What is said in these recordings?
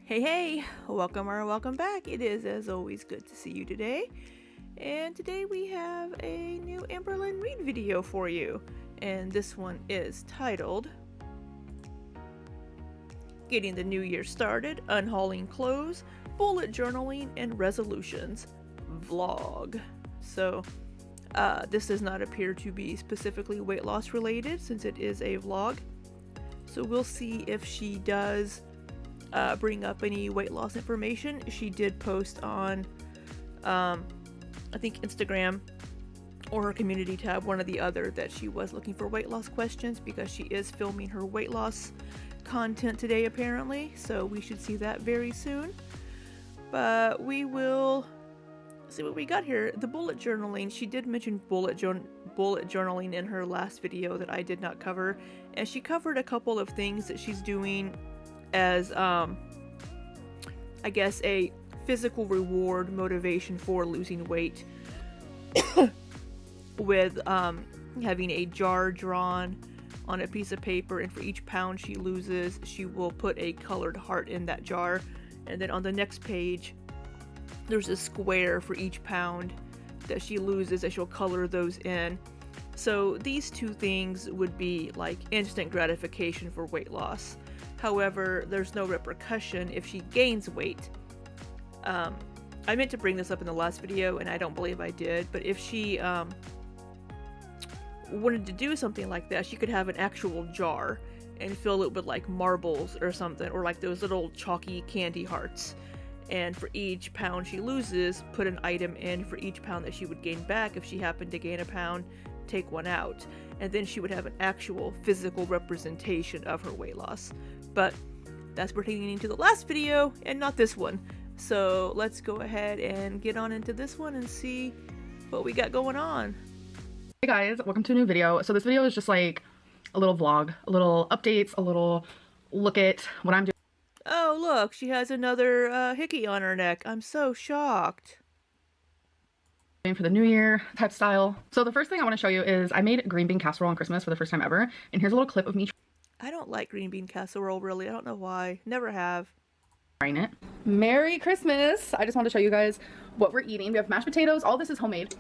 Hey, welcome or welcome back. It is, as always, good to see you today. And today we have a new Amberlynn read video for you. And this one is titled Getting the New Year Started, Unhauling Clothes, Bullet Journaling, and Resolutions Vlog. So, this does not appear to be specifically weight loss related since it is a vlog. So we'll see if she does bring up any weight loss information. She did post on, I think Instagram or her community tab, one or the other, that she was looking for weight loss questions because she is filming her weight loss content today apparently. So we should see that very soon. But we will see what we got here. The bullet journaling, she did mention bullet journaling in her last video that I did not cover. And she covered a couple of things that she's doing as I guess a physical reward motivation for losing weight with having a jar drawn on a piece of paper, and for each pound she loses she will put a colored heart in that jar, and then on the next page there's a square for each pound that she loses that she'll color those in. So these two things would be like instant gratification for weight loss. However, there's no repercussion if she gains weight. I meant to bring this up in the last video, and I don't believe I did, but if she wanted to do something like that, she could have an actual jar and fill it with like marbles or something, or like those little chalky candy hearts. And for each pound she loses, put an item in for each pound that she would gain back. If she happened to gain a pound, take one out. And then she would have an actual physical representation of her weight loss. But that's pertaining to the last video and not this one. So let's go ahead and get on into this one and see what we got going on. Hey guys, welcome to a new video. So this video is just like a little vlog, a little updates, a little look at what I'm doing. Oh look, she has another hickey on her neck. I'm so shocked. For the new year type style. So the first thing I want to show you is I made green bean casserole on Christmas for the first time ever. And here's a little clip of me I don't like green bean casserole really. I don't know why. Never have. trying it. Merry Christmas! I just wanted to show you guys what we're eating. We have mashed potatoes. All this is homemade.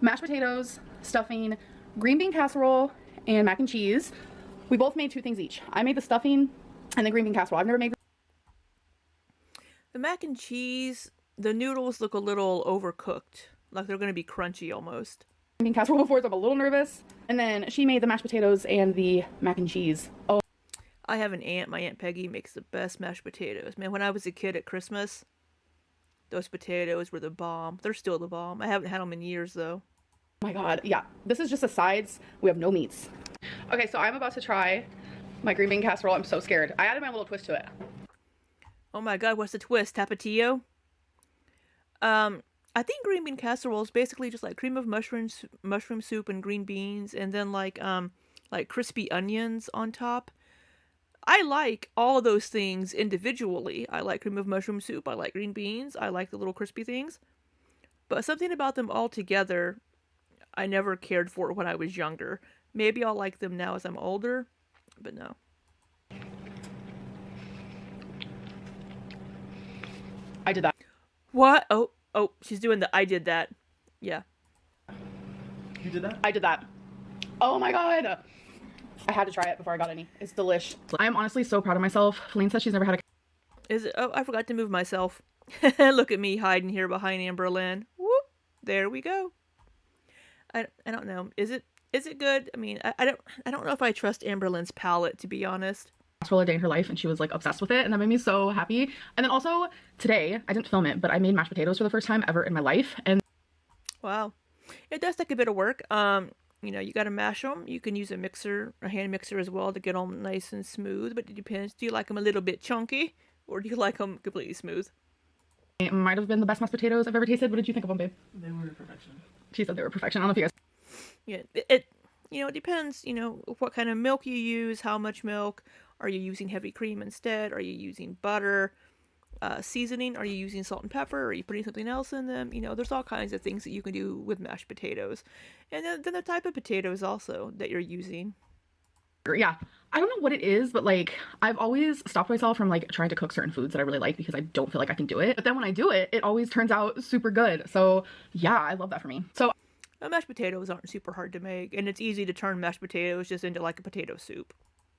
Mashed potatoes, stuffing, green bean casserole, and mac and cheese. We both made two things each. I made the stuffing and the green bean casserole. I've never made The mac and cheese, the noodles look a little overcooked. Like they're going to be crunchy almost. green bean casserole before, so I'm a little nervous. And then she made the mashed potatoes and the mac and cheese. Oh, I have an aunt. My Aunt Peggy makes the best mashed potatoes. Man, when I was a kid at Christmas, those potatoes were the bomb. They're still the bomb. I haven't had them in years though. my god, yeah, this is just the sides. We have no meats. Okay, so I'm about to try my green bean casserole. I'm so scared. I added my little twist to it. Oh my god, what's the twist? Tapatio? I think green bean casserole is basically just like cream of mushrooms, mushroom soup, and green beans, and then like crispy onions on top. I like all of those things individually. I like cream of mushroom soup. I like green beans. I like the little crispy things. But something about them all together, I never cared for when I was younger. Maybe I'll like them now as I'm older, but no. I did that. What? Oh, she's doing the I did that. Yeah. You did that? I did that. Oh my god. I had to try it before I got any. It's delish. I am honestly so proud of myself. Feline says she's never had a Is it? Oh, I forgot to move myself. Look at me hiding here behind Amberlynn. Whoop. There we go. I don't know. Is it good? I mean, I don't know if I trust Amberlynn's palate, to be honest. casserole a day in her life, and she was like obsessed with it, and that made me so happy. And then also today, I didn't film it, but I made mashed potatoes for the first time ever in my life. And Wow. It does take a bit of work. You know, you got to mash them. You can use a mixer, a hand mixer as well, to get them nice and smooth, but it depends. Do you like them a little bit chunky, or do you like them completely smooth? it might have been the best mashed potatoes I've ever tasted. What did you think of them, babe? They were perfection. She said they were perfection. I don't know if you guys Yeah, it you know, it depends, you know, what kind of milk you use, how much milk. Are you using heavy cream instead? Are you using butter? Seasoning? Are you using salt and pepper? Are you putting something else in them? You know, there's all kinds of things that you can do with mashed potatoes. And then the type of potatoes also that you're using. yeah, I don't know what it is, but like I've always stopped myself from like trying to cook certain foods that I really like because I don't feel like I can do it. But then when I do it, it always turns out super good. So yeah, I love that for me. So Mashed potatoes aren't super hard to make, and it's easy to turn mashed potatoes just into like a potato soup.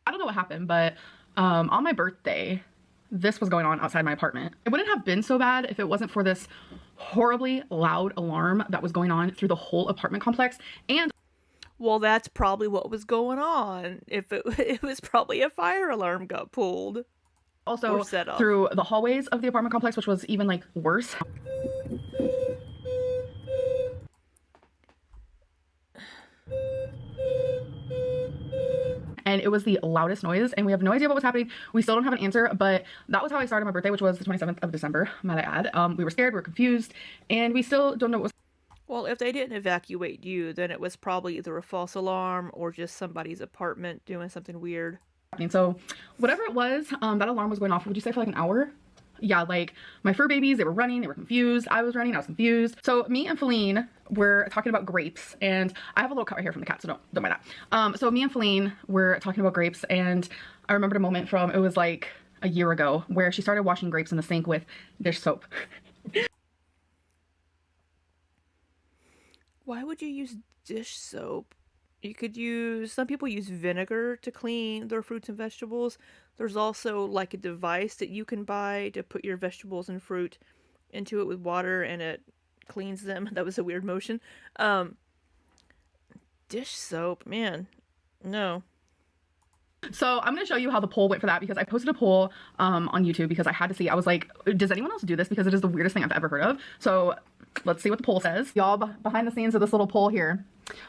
I don't know what happened, but on my birthday, this was going on outside my apartment. It wouldn't have been so bad if it wasn't for this horribly loud alarm that was going on through the whole apartment complex. And well, that's probably what was going on. If it was probably a fire alarm got pulled. Also or set up through the hallways of the apartment complex, which was even like worse. And it was the loudest noise, and we have no idea what was happening. We still don't have an answer, but that was how I started my birthday, which was the 27th of December, might I add. We were scared, we were confused, and we still don't know what was. Well, if they didn't evacuate you, then it was probably either a false alarm or just somebody's apartment doing something weird. So whatever it was, that alarm was going off, would you say for like an hour? Yeah, like my fur babies, they were running, they were confused. I was running, I was confused. So me and Feline were talking about grapes, and I have a little cut right here from the cat, so don't mind that. So me and Feline were talking about grapes, and I remembered a moment from, it was like a year ago, where she started washing grapes in the sink with dish soap. Why would you use dish soap? You could use, some people use vinegar to clean their fruits and vegetables. There's also like a device that you can buy to put your vegetables and fruit into it with water and it cleans them. That was a weird motion. Dish soap, man, no. So I'm going to show you how the poll went for that, because I posted a poll on YouTube because I had to see. I was like, does anyone else do this? Because it is the weirdest thing I've ever heard of. So let's see what the poll says. Y'all, behind the scenes of this little poll here.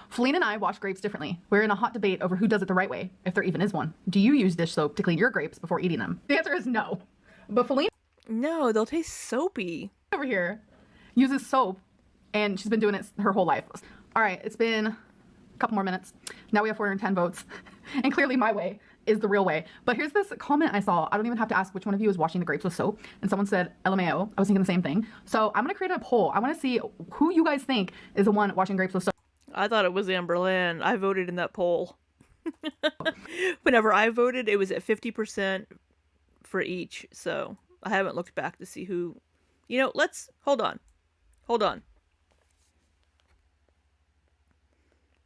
Feline and I wash grapes differently. We're in a hot debate over who does it the right way, if there even is one. Do you use dish soap to clean your grapes before eating them? The answer is no. But Feline, No, they'll taste soapy. over here, uses soap, and she's been doing it her whole life. All right, it's been a couple more minutes. Now we have 410 votes. And clearly my way is the real way. But here's this comment I saw. I don't even have to ask which one of you is washing the grapes with soap. And someone said LMAO. I was thinking the same thing. So I'm going to create a poll. I want to see who you guys think is the one washing grapes with soap. I thought it was Amberlynn. I voted in that poll. Whenever I voted, it was at 50% for each. So I haven't looked back to see who. You know, let's hold on.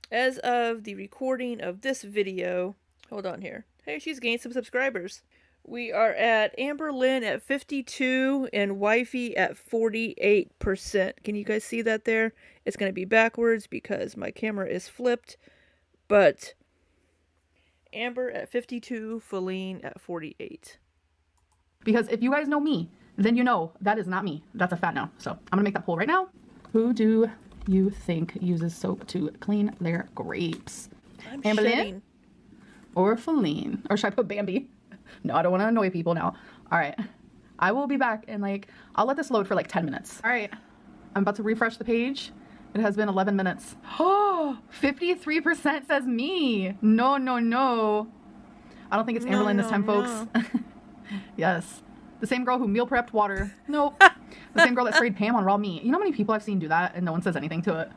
As of the recording of this video, hold on here. Hey, she's gained some subscribers. We are at Amberlynn at 52 and Wifey at 48%. Can you guys see that there? It's going to be backwards because my camera is flipped. But Amber at 52, Feline at 48. Because if you guys know me, then you know that is not me. That's a fat no. So I'm going to make that poll right now. Who do you think uses soap to clean their grapes? I'm Amberlynn shitting. or Feline? Or should I put Bambi? No, I don't want to annoy people now. All right. I will be back in like, I'll let this load for like 10 minutes. All right. I'm about to refresh the page. It has been 11 minutes. Oh, 53% says me. No. I don't think it's Amberlynn this time, folks. Yes. The same girl who meal prepped water. Nope. The same girl that sprayed Pam on raw meat. You know how many people I've seen do that and no one says anything to it?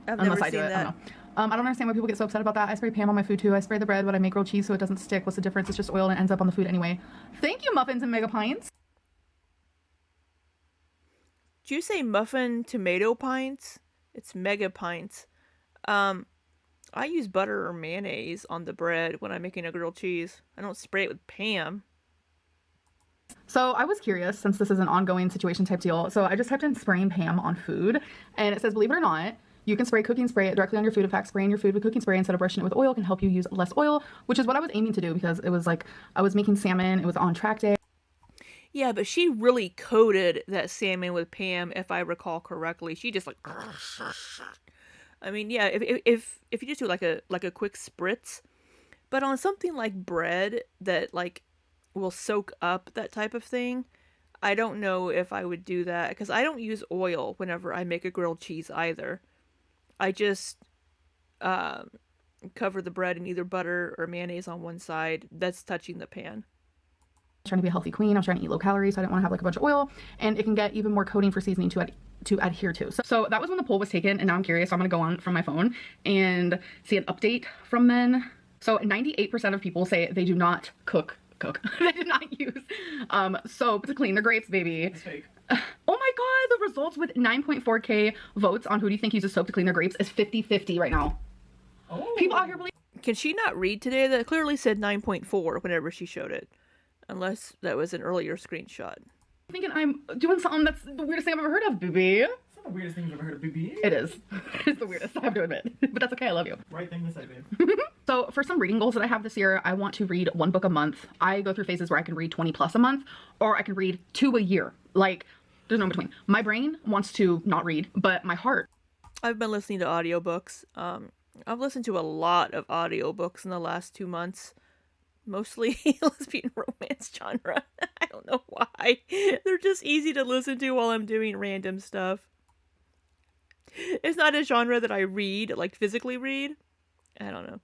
I've Unless never I do seen it. that. I don't know. I don't understand why people get so upset about that. I spray Pam on my food too. I spray the bread when I make grilled cheese so it doesn't stick. What's the difference? It's just oil and it ends up on the food anyway. Thank you, muffins and mega pints. Did you say muffin tomato pints? It's mega pints. I use butter or mayonnaise on the bread when I'm making a grilled cheese. I don't spray it with Pam. So I was curious, since this is an ongoing situation type deal, so I just typed in spraying Pam on food, and it says, believe it or not, you can spray cooking spray it directly on your food. In fact, spraying your food with cooking spray instead of brushing it with oil can help you use less oil, which is what I was aiming to do because it was like, I was making salmon, it was on track day. Yeah, but she really coated that salmon with Pam, if I recall correctly. She just like, I mean, yeah, if you just do like a quick spritz, but on something like bread that like will soak up that type of thing, I don't know if I would do that because I don't use oil whenever I make a grilled cheese either. I just cover the bread in either butter or mayonnaise on one side that's touching the pan. Trying to be a healthy queen. I was trying to eat low calorie, so I didn't want to have like a bunch of oil, and it can get even more coating for seasoning to adhere to. So that was when the poll was taken, and now I'm curious. So I'm gonna go on from my phone and see an update from then. So 98% of people say they do not cook. They do not use soap to clean their grapes, baby. It's fake. Oh my god, the results with 9.4k votes on who do you think uses soap to clean their grapes is 50-50 right now. Oh. People out here believe. Can she not read today? That clearly said 9.4 whenever she showed it. Unless that was an earlier screenshot. Thinking I'm doing something that's the weirdest thing I've ever heard of, baby. It's not the weirdest thing you've ever heard of, BB. It is. It's the weirdest, I have to admit. But that's okay, I love you. Right thing to say, babe. So for some reading goals that I have this year, I want to read 1 book a month. I go through phases where I can read 20 plus a month, or I can read 2 a year. Like, there's no in between. My brain wants to not read, but my heart. I've been listening to audiobooks. I've listened to a lot of audiobooks in the last 2 months. Mostly lesbian romance genre. I don't know why. They're just easy to listen to while I'm doing random stuff. It's not a genre that I read, like physically read. I don't know.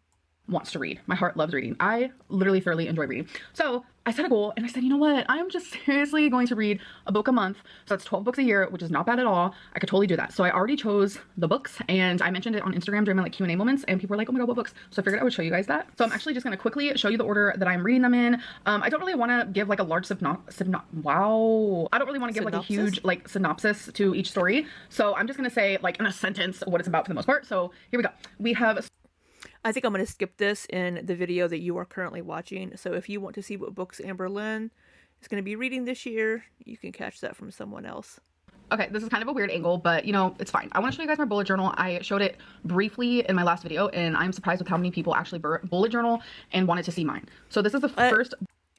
Wants to read. My heart loves reading. I literally thoroughly enjoy reading. So I set a goal and I said, you know what? I'm just seriously going to read a book a month. So that's 12 books a year, which is not bad at all. I could totally do that. So I already chose the books and I mentioned it on Instagram during my like Q&A moments and people were like, oh my God, what books? So I figured I would show you guys that. So I'm actually just going to quickly show you the order that I'm reading them in. I don't really want to give like a large wow. I don't really want to give like a huge like synopsis to each story. So I'm just going to say like in a sentence what it's about for the most part. So here we go. We have I think I'm going to skip this in the video that you are currently watching. So if you want to see what books Amberlynn is going to be reading this year, you can catch that from someone else. Okay, this is kind of a weird angle, but you know, it's fine. I want to show you guys my bullet journal. I showed it briefly in my last video, and I'm surprised with how many people actually bullet journal and wanted to see mine. So this is the first.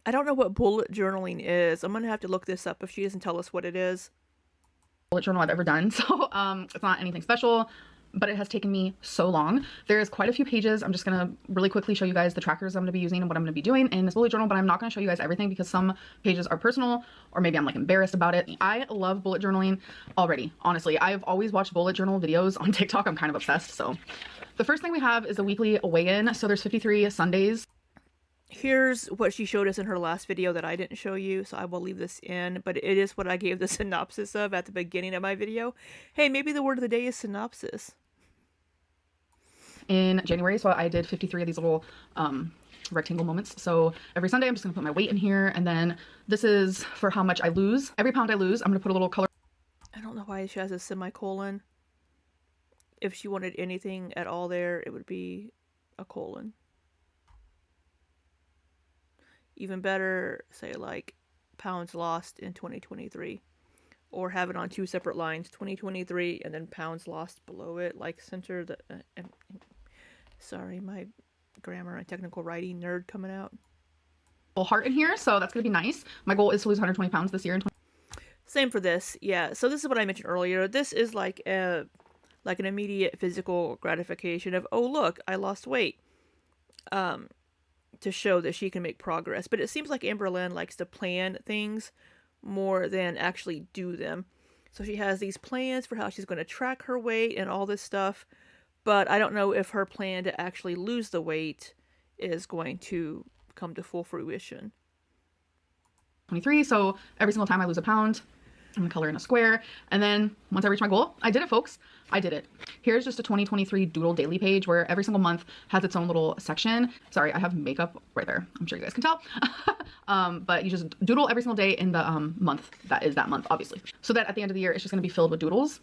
I don't know what bullet journaling is. I'm going to have to look this up if she doesn't tell us what it is. Bullet journal I've ever done. So it's not anything special, but it has taken me so long. There's quite a few pages. I'm just gonna really quickly show you guys the trackers I'm gonna be using and what I'm gonna be doing in this bullet journal, but I'm not gonna show you guys everything because some pages are personal or maybe I'm like embarrassed about it. I love bullet journaling already, honestly. I've always watched bullet journal videos on TikTok. I'm kind of obsessed. So the first thing we have is the weekly weigh-in. So there's 53 Sundays. Here's what she showed us in her last video that I didn't show you, so I will leave this in, but it is what I gave the synopsis of at the beginning of my video. Hey, maybe the word of the day is synopsis. In January, so I did 53 of these little rectangle moments. So every Sunday I'm just gonna put my weight in here, and then this is for how much I lose. Every pound I lose, I'm gonna put a little color. I don't know why she has a semicolon. If she wanted anything at all there, it would be a colon. Even better, say like pounds lost in 2023, or have it on 2 separate lines, 2023 and then pounds lost below it, like center the sorry, my grammar and technical writing nerd coming out. Heart in here, so that's gonna be nice. My goal is to lose 120 pounds this year in Same for this. Yeah, so this is what I mentioned earlier. This is like an immediate physical gratification of, oh look, I lost weight, to show that she can make progress. But it seems like Amberlynn likes to plan things more than actually do them. So she has these plans for how she's going to track her weight and all this stuff, but I don't know if her plan to actually lose the weight is going to come to full fruition. 23, so every single time I lose a pound, I'm gonna color in a square, and then once I reach my goal, I did it, folks. I did it. Here's just a 2023 doodle daily page where every single month has its own little section. Sorry, I have makeup right there. I'm sure you guys can tell. But you just doodle every single day in the month that is that month, obviously. So that at the end of the year, it's just gonna be filled with doodles.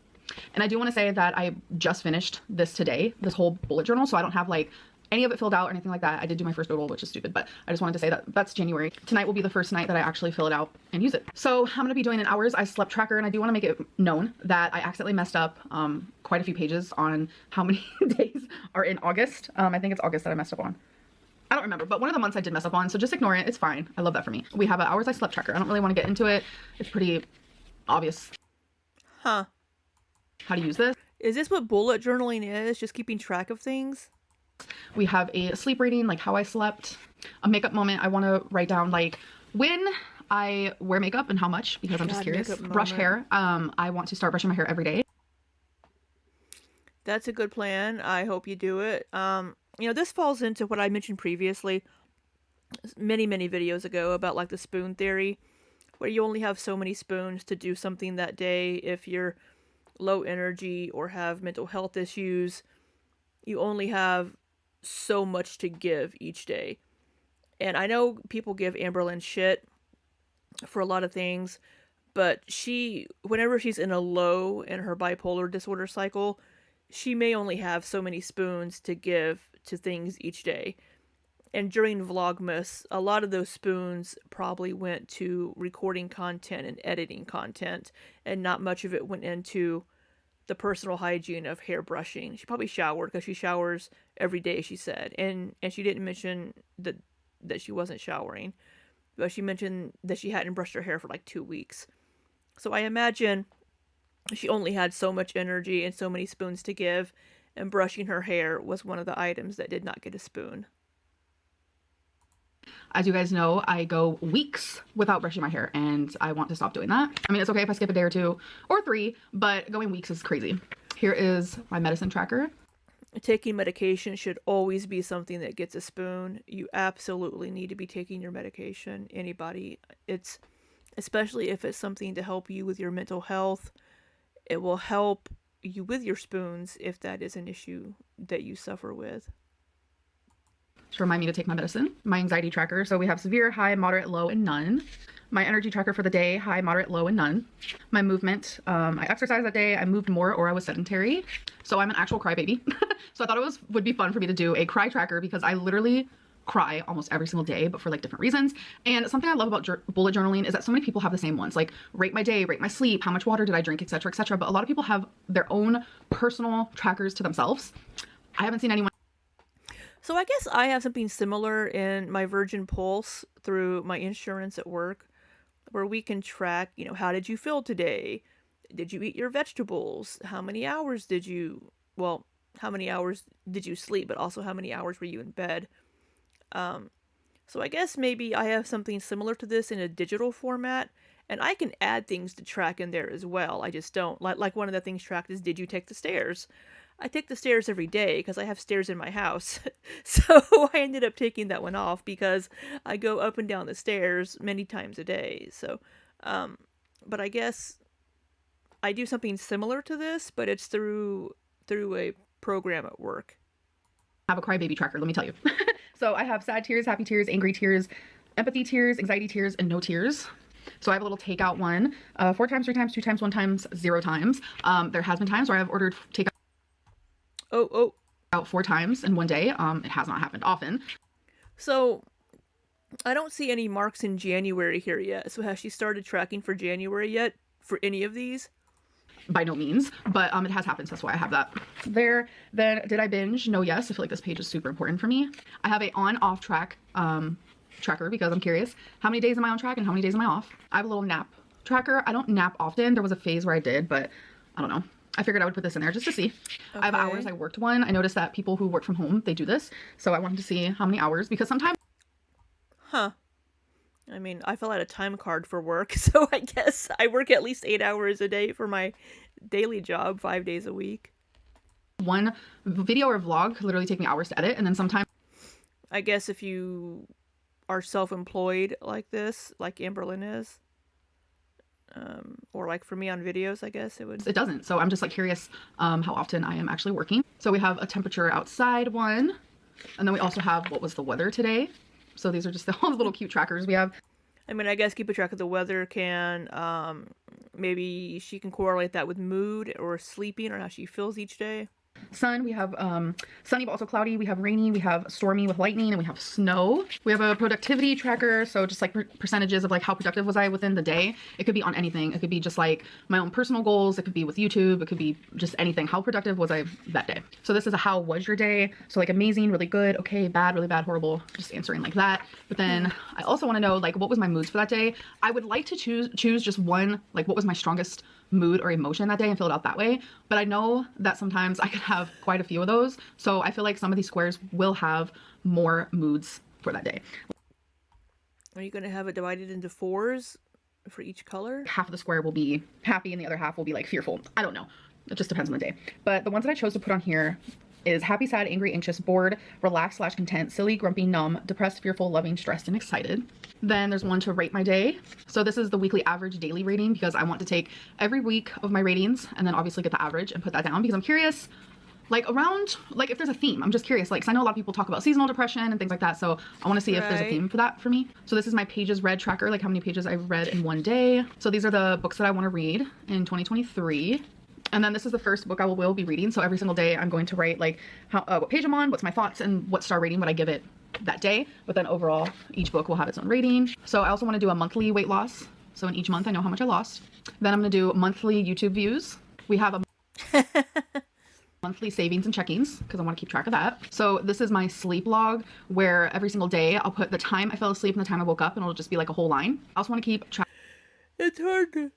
And I do want to say that I just finished this today, this whole bullet journal, so I don't have like any of it filled out or anything like that. I did do my first doodle, which is stupid, but I just wanted to say that that's January. Tonight will be the first night that I actually fill it out and use it. So I'm gonna be doing an hours I slept tracker, and I do want to make it known that I accidentally messed up quite a few pages on how many days are in August. I think it's August that I messed up on. I don't remember, but one of the months I did mess up on, so just ignore it. It's fine. I love that for me. We have an hours I slept tracker. I don't really want to get into it. It's pretty obvious. Huh. How to use this. Is this what bullet journaling is? Just keeping track of things? We have a sleep rating, like how I slept. A makeup moment, I want to write down like when I wear makeup and how much, because I'm just curious. Brush hair. I want to start brushing my hair every day. That's a good plan. I hope you do it. You know, this falls into what I mentioned previously, many videos ago, about like the spoon theory, where you only have so many spoons to do something that day. If you're low energy or have mental health issues, you only have so much to give each day. And I know people give Amberlynn shit for a lot of things, but whenever she's in a low in her bipolar disorder cycle, she may only have so many spoons to give to things each day. And during Vlogmas, a lot of those spoons probably went to recording content and editing content, and not much of it went into the personal hygiene of hair brushing. She probably showered because she showers every day, she said. And she didn't mention that she wasn't showering, but she mentioned that she hadn't brushed her hair for like 2 weeks. So I imagine she only had so much energy and so many spoons to give, and brushing her hair was one of the items that did not get a spoon. As you guys know, I go weeks without brushing my hair, and I want to stop doing that. I mean, it's okay if I skip a day or 2 or 3, but going weeks is crazy. Here is my medicine tracker. Taking medication should always be something that gets a spoon. You absolutely need to be taking your medication. Anybody. It's especially if it's something to help you with your mental health. It will help you with your spoons if that is an issue that you suffer with. To remind me to take my medicine. My anxiety tracker. So we have severe, high, moderate, low, and none. My energy tracker for the day, high, moderate, low, and none. My movement, I exercised that day, I moved more, or I was sedentary. So I'm an actual crybaby. So I thought would be fun for me to do a cry tracker, because I literally cry almost every single day, but for like different reasons. And something I love about bullet journaling is that so many people have the same ones, like rate my day, rate my sleep, how much water did I drink, etc., etc. But a lot of people have their own personal trackers to themselves. I haven't seen anyone. So I guess I have something similar in my Virgin Pulse through my insurance at work, where we can track, how did you feel today? Did you eat your vegetables? How many hours did you sleep, but also how many hours were you in bed? So I guess maybe I have something similar to this in a digital format, and I can add things to track in there as well. I just don't. Like one of the things tracked is, did you take the stairs? I take the stairs every day because I have stairs in my house. So I ended up taking that one off because I go up and down the stairs many times a day. So, but I guess I do something similar to this, but it's through a program at work. I have a crybaby tracker, let me tell you. So I have sad tears, happy tears, angry tears, empathy tears, anxiety tears, and no tears. So I have a little takeout one, 4 times, 3 times, 2 times, 1 times, 0 times. There has been times where I've ordered takeout. Out 4 times in one day. It has not happened often. So I don't see any marks in January here yet. So has she started tracking for January yet for any of these? By no means, but it has happened, so that's why I have that there. Then did I binge? No, yes. I feel like this page is super important for me. I have a on-off track tracker because I'm curious. How many days am I on track and how many days am I off? I have a little nap tracker. I don't nap often. There was a phase where I did, but I don't know. I figured I would put this in there just to see. Okay. I have hours I worked one. I noticed that people who work from home, they do this. So I wanted to see how many hours, because sometimes. Huh. I mean, I fill out a time card for work, so I guess I work at least 8 hours a day for my daily job, 5 days a week. One video or vlog could literally take me hours to edit, and then sometimes. I guess if you are self-employed like this, like Amberlynn is, or like for me on videos, I guess it would. It doesn't. So I'm just like curious how often I am actually working. So we have a temperature outside one, and then we also have what was the weather today. So these are just all the little cute trackers we have. I mean, I guess keep a track of the weather can, maybe she can correlate that with mood or sleeping or how she feels each day. Sun, we have sunny but also cloudy, we have rainy, we have stormy with lightning, and we have snow. We have a productivity tracker, so just like percentages of like how productive was I within the day. It could be on anything. It could be just like my own personal goals, it could be with YouTube, it could be just anything. How productive was I that day? So this is a how was your day? So like amazing, really good, okay, bad, really bad, horrible, just answering like that. But then I also want to know like what was my moods for that day. I would like to choose just one, like what was my strongest mood or emotion that day and fill it out that way. But I know that sometimes I could have quite a few of those. So I feel like some of these squares will have more moods for that day. Are you going to have it divided into 4s for each color? Half of the square will be happy and the other half will be like fearful. I don't know. It just depends on the day. But the ones that I chose to put on here is happy, sad, angry, anxious, bored, relaxed / content, silly, grumpy, numb, depressed, fearful, loving, stressed, and excited. Then there's one to rate my day. So this is the weekly average daily rating because I want to take every week of my ratings and then obviously get the average and put that down because I'm curious like around, like if there's a theme. I'm just curious, like, 'cause I know a lot of people talk about seasonal depression and things like that, so I want to see if there's a theme for that for me. So this is my pages read tracker, like how many pages I've read in one day. So these are the books that I want to read in 2023. And then this is the first book I will be reading. So every single day I'm going to write like how, what page I'm on, what's my thoughts, and what star rating would I give it that day. But then overall, each book will have its own rating. So I also want to do a monthly weight loss. So in each month I know how much I lost. Then I'm going to do monthly YouTube views. We have a monthly savings and checkings because I want to keep track of that. So this is my sleep log where every single day I'll put the time I fell asleep and the time I woke up, and it'll just be like a whole line. I also want to keep track. It's hard to,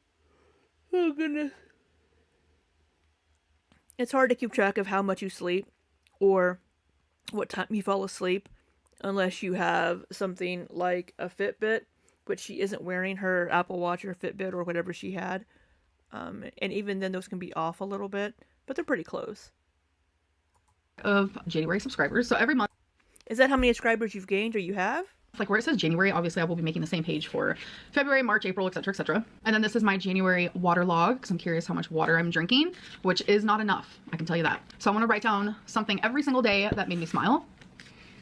oh goodness. It's hard to keep track of how much you sleep or what time you fall asleep unless you have something like a Fitbit, but she isn't wearing her Apple Watch or Fitbit or whatever she had. And even then those can be off a little bit, but they're pretty close. Of January subscribers. So every month. Is that how many subscribers you've gained or you have? Like where it says January, obviously I will be making the same page for February, March, April, etc, etc. And then this is my January water log because I'm curious how much water I'm drinking, which is not enough, I can tell you that. So I want to write down something every single day that made me smile,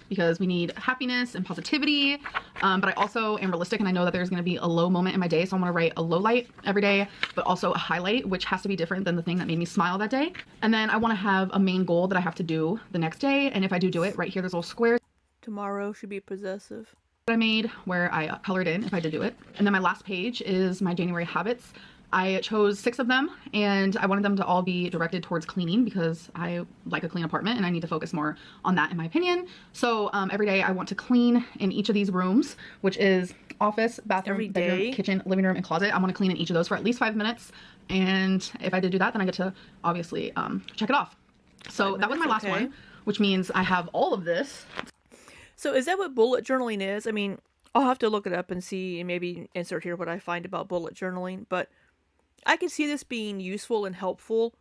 because we need happiness and positivity. But I also am realistic, and I know that there's going to be a low moment in my day, so I'm going to write a low light every day, but also a highlight, which has to be different than the thing that made me smile that day. And then I want to have a main goal that I have to do the next day, and if I do it, right here there's little squares. Tomorrow should be possessive. That I made where I colored in if I did do it. And then my last page is my January habits. I chose 6 of them, and I wanted them to all be directed towards cleaning because I like a clean apartment and I need to focus more on that in my opinion. So every day I want to clean in each of these rooms, which is office, bathroom, bedroom, kitchen, living room, and closet. I want to clean in each of those for at least 5 minutes. And if I did do that, then I get to obviously check it off. So that was my last one, which means I have all of this. So is that what bullet journaling is? I mean, I'll have to look it up and see, and maybe insert here what I find about bullet journaling, but I can see this being useful and helpful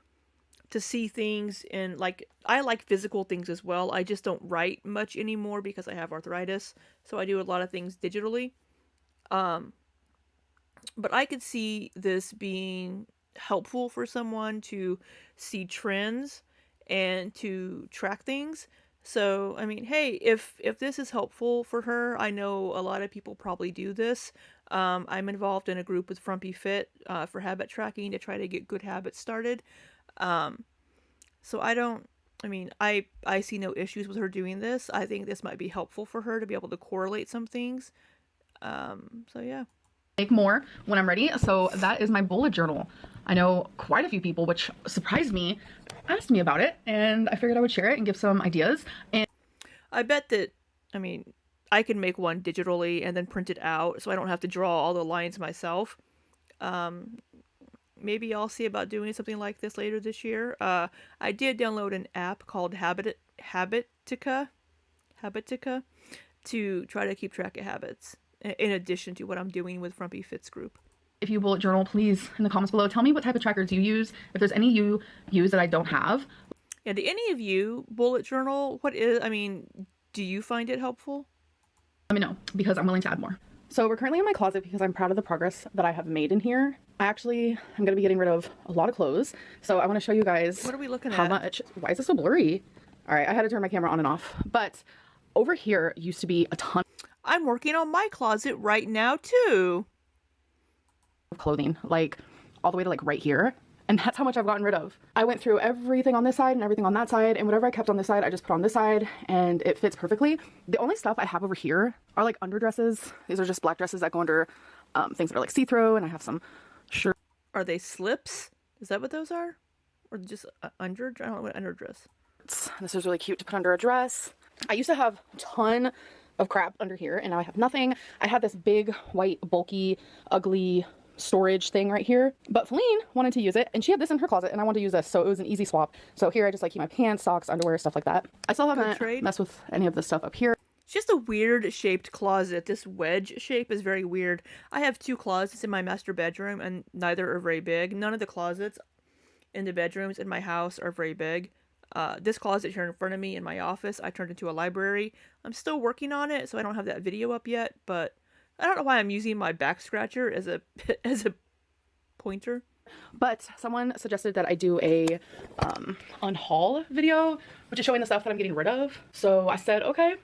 to see things in, like, I like physical things as well. I just don't write much anymore because I have arthritis, so I do a lot of things digitally. But I could see this being helpful for someone to see trends and to track things. So, I mean, hey, if this is helpful for her, I know a lot of people probably do this. I'm involved in a group with Frumpy Fit for habit tracking to try to get good habits started. So I see no issues with her doing this. I think this might be helpful for her to be able to correlate some things. So yeah. Make more when I'm ready. So that is my bullet journal. I know quite a few people, which surprised me, asked me about it, and I figured I would share it and give some ideas. And I bet that, I mean, I can make one digitally and then print it out so I don't have to draw all the lines myself. Maybe I'll see about doing something like this later this year. I did download an app called Habitica to try to keep track of habits, in addition to what I'm doing with Frumpy Fit's group. If you bullet journal, please, in the comments below, tell me what type of trackers you use. If there's any you use that I don't have. Yeah, do any of you bullet journal? Do you find it helpful? Let me know, because I'm willing to add more. So we're currently in my closet because I'm proud of the progress that I have made in here. I'm going to be getting rid of a lot of clothes. So I want to show you guys what are we looking how at? much. Why is this so blurry? All right, I had to turn my camera on and off. But over here used to be a ton. I'm working on my closet right now too. Of clothing, like all the way to like right here. And that's how much I've gotten rid of. I went through everything on this side and everything on that side, and whatever I kept on this side, I just put on this side, and it fits perfectly. The only stuff I have over here are like underdresses. These are just black dresses that go under things that are like see-through, and I have some shirts. Are they slips? Is that what those are? Or just under? I don't know what underdress. This is really cute to put under a dress. I used to have a ton of crap under here, and now I have nothing. I had this big, white, bulky, ugly storage thing right here, but Feline wanted to use it, and she had this in her closet, and I wanted to use this, so it was an easy swap. So here I just like keep my pants, socks, underwear, stuff like that. I still haven't messed with any of this stuff up here. It's just a weird shaped closet. This wedge shape is very weird. I have 2 closets in my master bedroom, and neither are very big. None of the closets in the bedrooms in my house are very big. This closet here in front of me in my office, I turned into a library. I'm still working on it, so I don't have that video up yet, but I don't know why I'm using my back scratcher as a pointer. But someone suggested that I do a unhaul video, which is showing the stuff that I'm getting rid of. So I said, okay,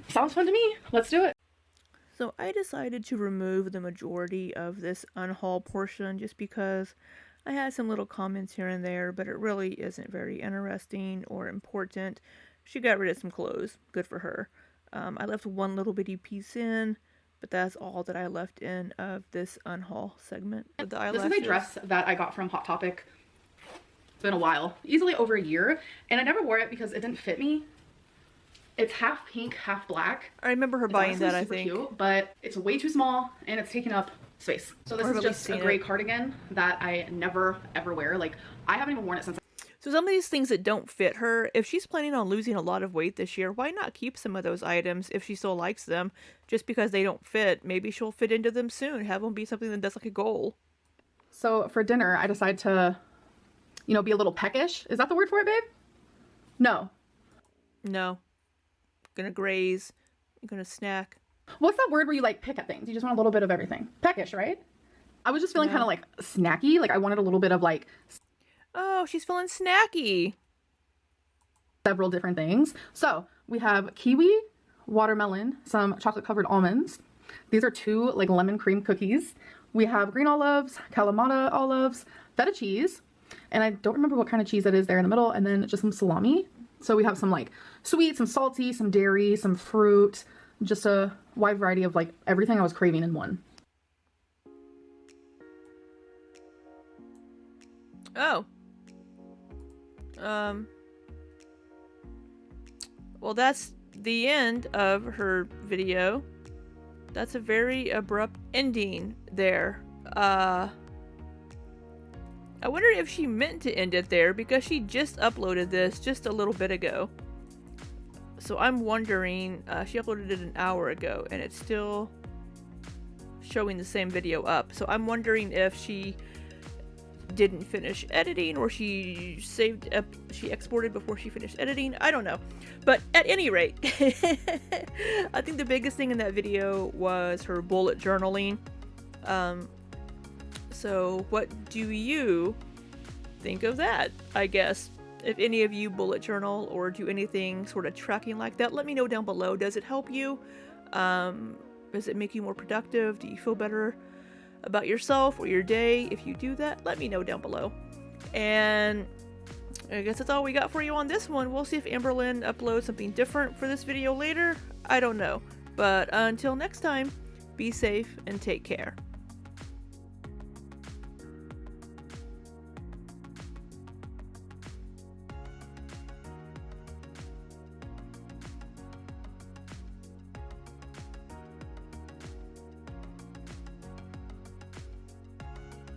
sounds fun to me. Let's do it. So I decided to remove the majority of this unhaul portion just because I had some little comments here and there, but it really isn't very interesting or important. She got rid of some clothes. Good for her. I left one little bitty piece in, but that's all that I left in of this unhaul segment. With the eyelashes. This is a dress that I got from Hot Topic. It's been a while, easily over a year, and I never wore it because it didn't fit me. It's half pink, half black. I remember her It's buying honestly that, I super think. cute, but it's way too small and it's taking up space. So this Or is at least just a seen gray it. cardigan that I never ever wear. Like, I haven't even worn it since. So some of these things that don't fit her, if she's planning on losing a lot of weight this year, why not keep some of those items if she still likes them? Just because they don't fit, maybe she'll fit into them soon. Have them be something that's like a goal. So for dinner, I decided to, you know, be a little peckish. Is that the word for it, babe? No. No. Gonna graze. You're gonna snack. What's that word where you like pick at things? You just want a little bit of everything. Peckish, right? I was just feeling No. kind of like snacky. Like I wanted a little bit of like Oh, she's feeling snacky. several different things. So we have kiwi, watermelon, some chocolate covered almonds. These are 2 like lemon cream cookies. We have green olives, Kalamata olives, feta cheese, and I don't remember what kind of cheese it is there in the middle, and then just some salami. So we have some like sweet, some salty, some dairy, some fruit, just a wide variety of like everything I was craving in one. Oh. Well, that's the end of her video. That's a very abrupt ending there. I wonder if she meant to end it there because she just uploaded this just a little bit ago. So I'm wondering, she uploaded it an hour ago and it's still showing the same video up. So I'm wondering if she didn't finish editing or she exported before she finished editing. I don't know. But at any rate, I think the biggest thing in that video was her bullet journaling. So what do you think of that? I guess if any of you bullet journal or do anything sort of tracking like that, let me know down below. Does it help you? Does it make you more productive? Do you feel better about yourself or your day if you do that? Let me know down below. And I guess that's all we got for you on this one. We'll see if Amberlynn uploads something different for this video later. I don't know. But until next time, be safe and take care.